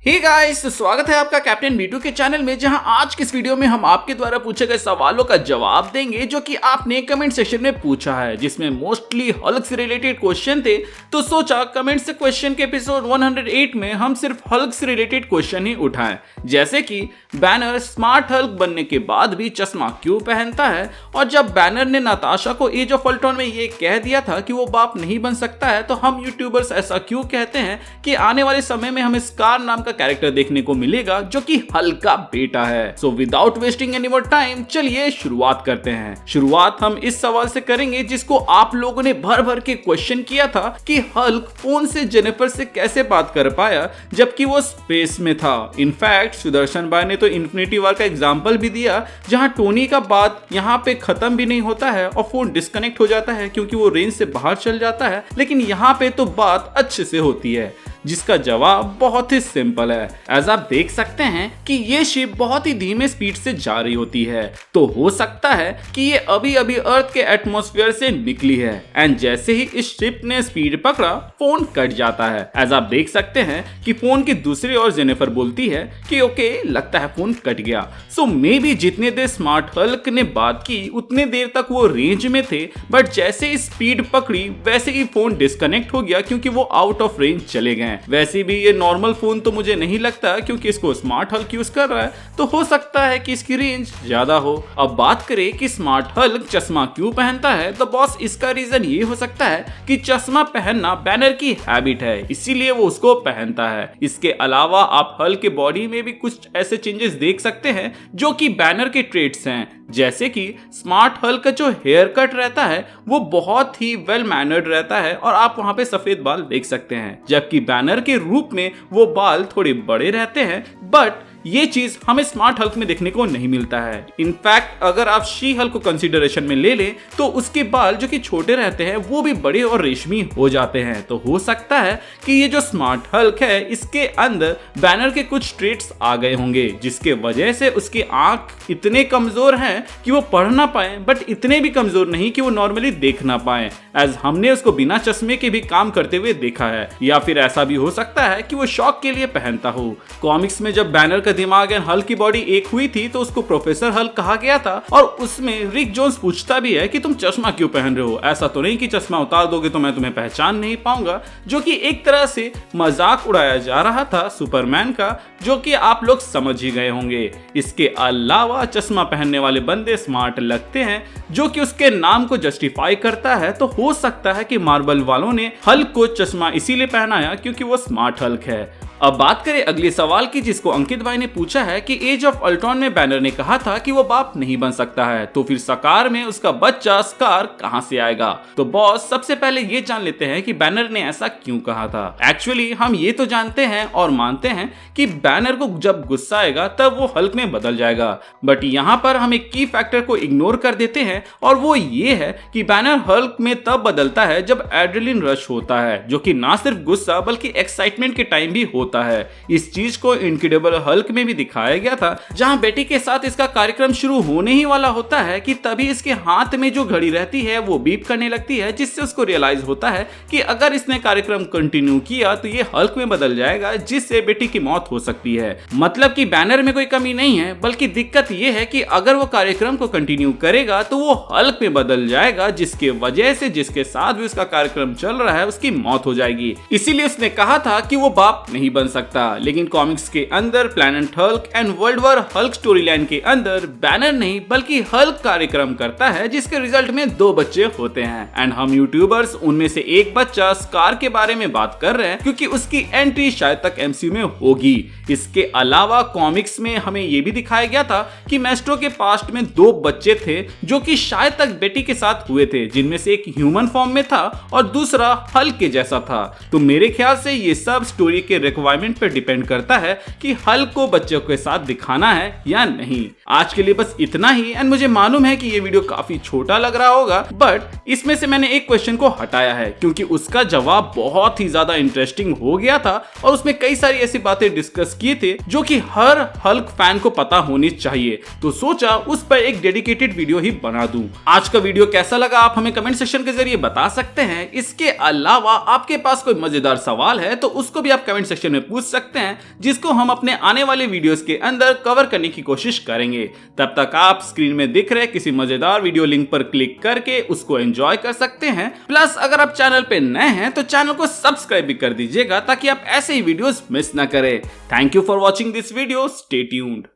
Hey guys, तो स्वागत है आपका कैप्टन बीटू के चैनल में, जहां आज की इस वीडियो में हम आपके द्वारा पूछे गए सवालों का जवाब देंगे जो कि आपने कमेंट सेक्शन में पूछा है, जिसमें मोस्टली हल्क से रिलेटेड क्वेश्चन थे। तो सोचा कमेंट से क्वेश्चन के एपिसोड 108 में हम सिर्फ हल्क से रिलेटेड क्वेश्चन ही उठाएं, जैसे कि बैनर स्मार्ट हल्क बनने के बाद भी चश्मा क्यों पहनता है, और जब बैनर ने नाताशा को एज ऑफ अल्ट्रॉन में ये कह दिया था कि वो बाप नहीं बन सकता है, तो हम यूट्यूबर्स ऐसा क्यों कहते हैं कि आने वाले समय में हमें स्कार नाम का कैरेक्टर देखने को मिलेगा जो कि हल्क का बेटा है। So without wasting any more time, चलिए शुरुआत करते हैं। शुरुआत हम इस सवाल से करेंगे जिसको आप लोगों ने भर भर के क्वेश्चन किया था कि हल्क फोन से जेनिफर से कैसे बात कर पाया जबकि वो स्पेस में था। इनफैक्ट सुदर्शन भाई ने तो इन्फिनिटी वॉर का एग्जांपल भी दिया, जहां टोनी का बात यहाँ पे खत्म भी नहीं होता है और फोन डिस्कनेक्ट हो जाता है क्योंकि वो रेंज से बाहर चल जाता है, लेकिन यहाँ पे तो बात अच्छे से होती है, जिसका जवाब बहुत ही सिंपल है। एज आप देख सकते हैं कि ये शिप बहुत ही धीमे स्पीड से जा रही होती है, तो हो सकता है कि ये अभी अभी अर्थ के एटमॉस्फेयर से निकली है, एंड जैसे ही इस शिप ने स्पीड पकड़ा फोन कट जाता है। एज आप देख सकते हैं कि फोन की दूसरी ओर जेनिफर बोलती है कि ओके, लगता है फोन कट गया। सो मे बी जितने देर स्मार्ट हल्क ने बात की उतने देर तक वो रेंज में थे, बट जैसे ही स्पीड पकड़ी वैसे ही फोन डिस्कनेक्ट हो गया क्योंकि वो आउट ऑफ रेंज चले गए। वैसे भी ये नॉर्मल फोन तो मुझे नहीं लगता क्योंकि इसको स्मार्ट हल्क यूज कर रहा है, तो हो सकता है कि इसकी रेंज ज्यादा हो। अब बात करें कि स्मार्ट हल्क चश्मा क्यों पहनता है, तो बॉस इसका रीजन ये हो सकता है कि चश्मा पहनना बैनर की हैबिट है, इसीलिए वो उसको पहनता है। इसके अलावा आप हल्क के बॉडी में भी कुछ ऐसे चेंजेस देख सकते हैं जो कि बैनर के ट्रेट्स हैं, जैसे कि स्मार्ट हल्क का जो हेयर कट रहता है वो बहुत ही वेल मैनर्ड रहता है और आप वहां पे सफेद बाल देख सकते हैं, जबकि बैनर के रूप में वो बाल थोड़े बड़े रहते हैं। बट ये चीज हमें स्मार्ट हल्क में देखने को नहीं मिलता है। इनफैक्ट अगर आप शी हल्क को कंसीडरेशन में ले लें तो उसके बाल जो कि छोटे रहते हैं वो भी बड़े और रेशमी हो जाते हैं, तो हो सकता है कि ये जो स्मार्ट हल्क है इसके अंदर बैनर के कुछ ट्रेट्स आ गए होंगे, जिसके वजह से उसके आंख इतने कमजोर हैं कि वो पढ़ ना पाए, बट इतने भी कमजोर नहीं कि वो नॉर्मली देख ना पाए, एज हमने उसको बिना चश्मे के भी काम करते हुए देखा है। या फिर ऐसा भी हो सकता है कि वो शौक के लिए पहनता हो। कॉमिक्स में जब बैनर का दिमाग एंड हल्क की बॉडी एक हुई थी तो उसको प्रोफेसर हल्क कहा गया था, और उसमें रिक जोन्स पूछता भी है कि तुम चश्मा क्यों पहन रहे हो, ऐसा तो नहीं कि चश्मा उतार दोगे तो मैं तुम्हें पहचान नहीं पाऊंगा, जो कि एक तरह से मजाक उड़ाया जा रहा था सुपरमैन का, जो कि आप लोग समझ ही गए होंगे। इसके अलावा चश्मा पहनने वाले बंदे स्मार्ट लगते हैं, जो कि उसके नाम को जस्टिफाई करता है, तो हो सकता है कि मार्वल वालों ने हल्क को चश्मा इसीलिए पहनाया क्योंकि वो स्मार्ट हल्क है। अब बात करें अगले सवाल की, जिसको अंकित भाई ने पूछा है कि एज ऑफ अल्ट्रॉन में बैनर ने कहा था कि वो बाप नहीं बन सकता है, तो फिर सकार में उसका बच्चा स्कार कहां से आएगा। तो बॉस सबसे पहले ये जान लेते हैं कि बैनर ने ऐसा क्यों कहा था। एक्चुअली हम ये तो जानते हैं और मानते हैं कि बैनर को जब गुस्सा आएगा तब वो हल्क में बदल जाएगा, बट यहाँ पर हम एक की फैक्टर को इग्नोर कर देते हैं, और वो ये है कि बैनर हल्क में तब बदलता है जब एड्रेनलिन रश होता है, जो कि ना सिर्फ गुस्सा बल्कि एक्साइटमेंट के टाइम भी होता है। इस चीज को इनक्रेडिबल हल्क में भी दिखाया गया था, जहां बेटी के साथ इसका कार्यक्रम शुरू होने ही वाला होता है कि तभी इसके हाथ में जो घड़ी रहती है वो बीप करने लगती है, जिससे उसको रियलाइज होता है कि अगर इसने कार्यक्रम कंटिन्यू किया तो ये हल्क में बदल जाएगा, जिससे बेटी की मौत हो सकती है। मतलब कि बैनर में कोई कमी नहीं है, बल्कि दिक्कत ये है कि अगर वो कार्यक्रम को कंटिन्यू करेगा तो वो हल्क में बदल जाएगा, जिसके वजह से जिसके साथ भी उसका कार्यक्रम चल रहा है उसकी मौत हो जाएगी। इसीलिए उसने कहा था कि वो बाप नहीं बन सकता। लेकिन कॉमिक्स के अंदर planet Hulk and world war Hulk story line के अंदर बैनर नहीं बल्कि हल्क कार्यक्रम करता है, जिसके रिजल्ट में 2 बच्चे होते हैं, एंड हम यूट्यूबर्स उनमें से एक बच्चा स्कार के बारे में बात कर रहे हैं क्योंकि उसकी एंट्री शायद तक एमसीयू में होगी। इसके अलावा कॉमिक्स में हमें यह भी दिखाया गया था कि मेस्ट्रो के पास्ट में 2 बच्चे थे जो कि शायद तक बेटी के साथ हुए थे, जिनमें से एक ह्यूमन फॉर्म में था और दूसरा हल्क के जैसा था। तो मेरे ख्याल से ये सब स्टोरी के रिक्वायरमेंट पर डिपेंड करता है कि हल्क को बच्चों के साथ दिखाना है या नहीं। आज के लिए बस इतना ही, एंड मुझे मालूम है कि ये वीडियो काफी छोटा लग रहा होगा, बट इसमें से मैंने एक क्वेश्चन को हटाया है क्योंकि उसका जवाब बहुत ही ज्यादा इंटरेस्टिंग हो गया था और उसमें कई सारी ऐसी बातें डिस्कस किए थे जो कि हर हल्क फैन को पता होनी चाहिए, तो सोचा उस पर एक डेडिकेटेड वीडियो ही बना दूं। आज का वीडियो कैसा लगा आप हमें कमेंट सेक्शन के जरिए बता सकते हैं। इसके अलावा आपके पास कोई मजेदार सवाल है तो उसको भी आप कमेंट सेक्शन में पूछ सकते हैं, जिसको हम अपने आने वाले वीडियोस के अंदर कवर करने की कोशिश करेंगे। तब तक आप स्क्रीन में दिख रहे किसी मजेदार वीडियो लिंक पर क्लिक करके उसको एंजॉय कर सकते हैं। प्लस अगर आप चैनल पे नए हैं तो चैनल को सब्सक्राइब भी कर दीजिएगा ताकि आप ऐसे ही वीडियोस मिस ना करें। Thank you for watching this video, stay tuned.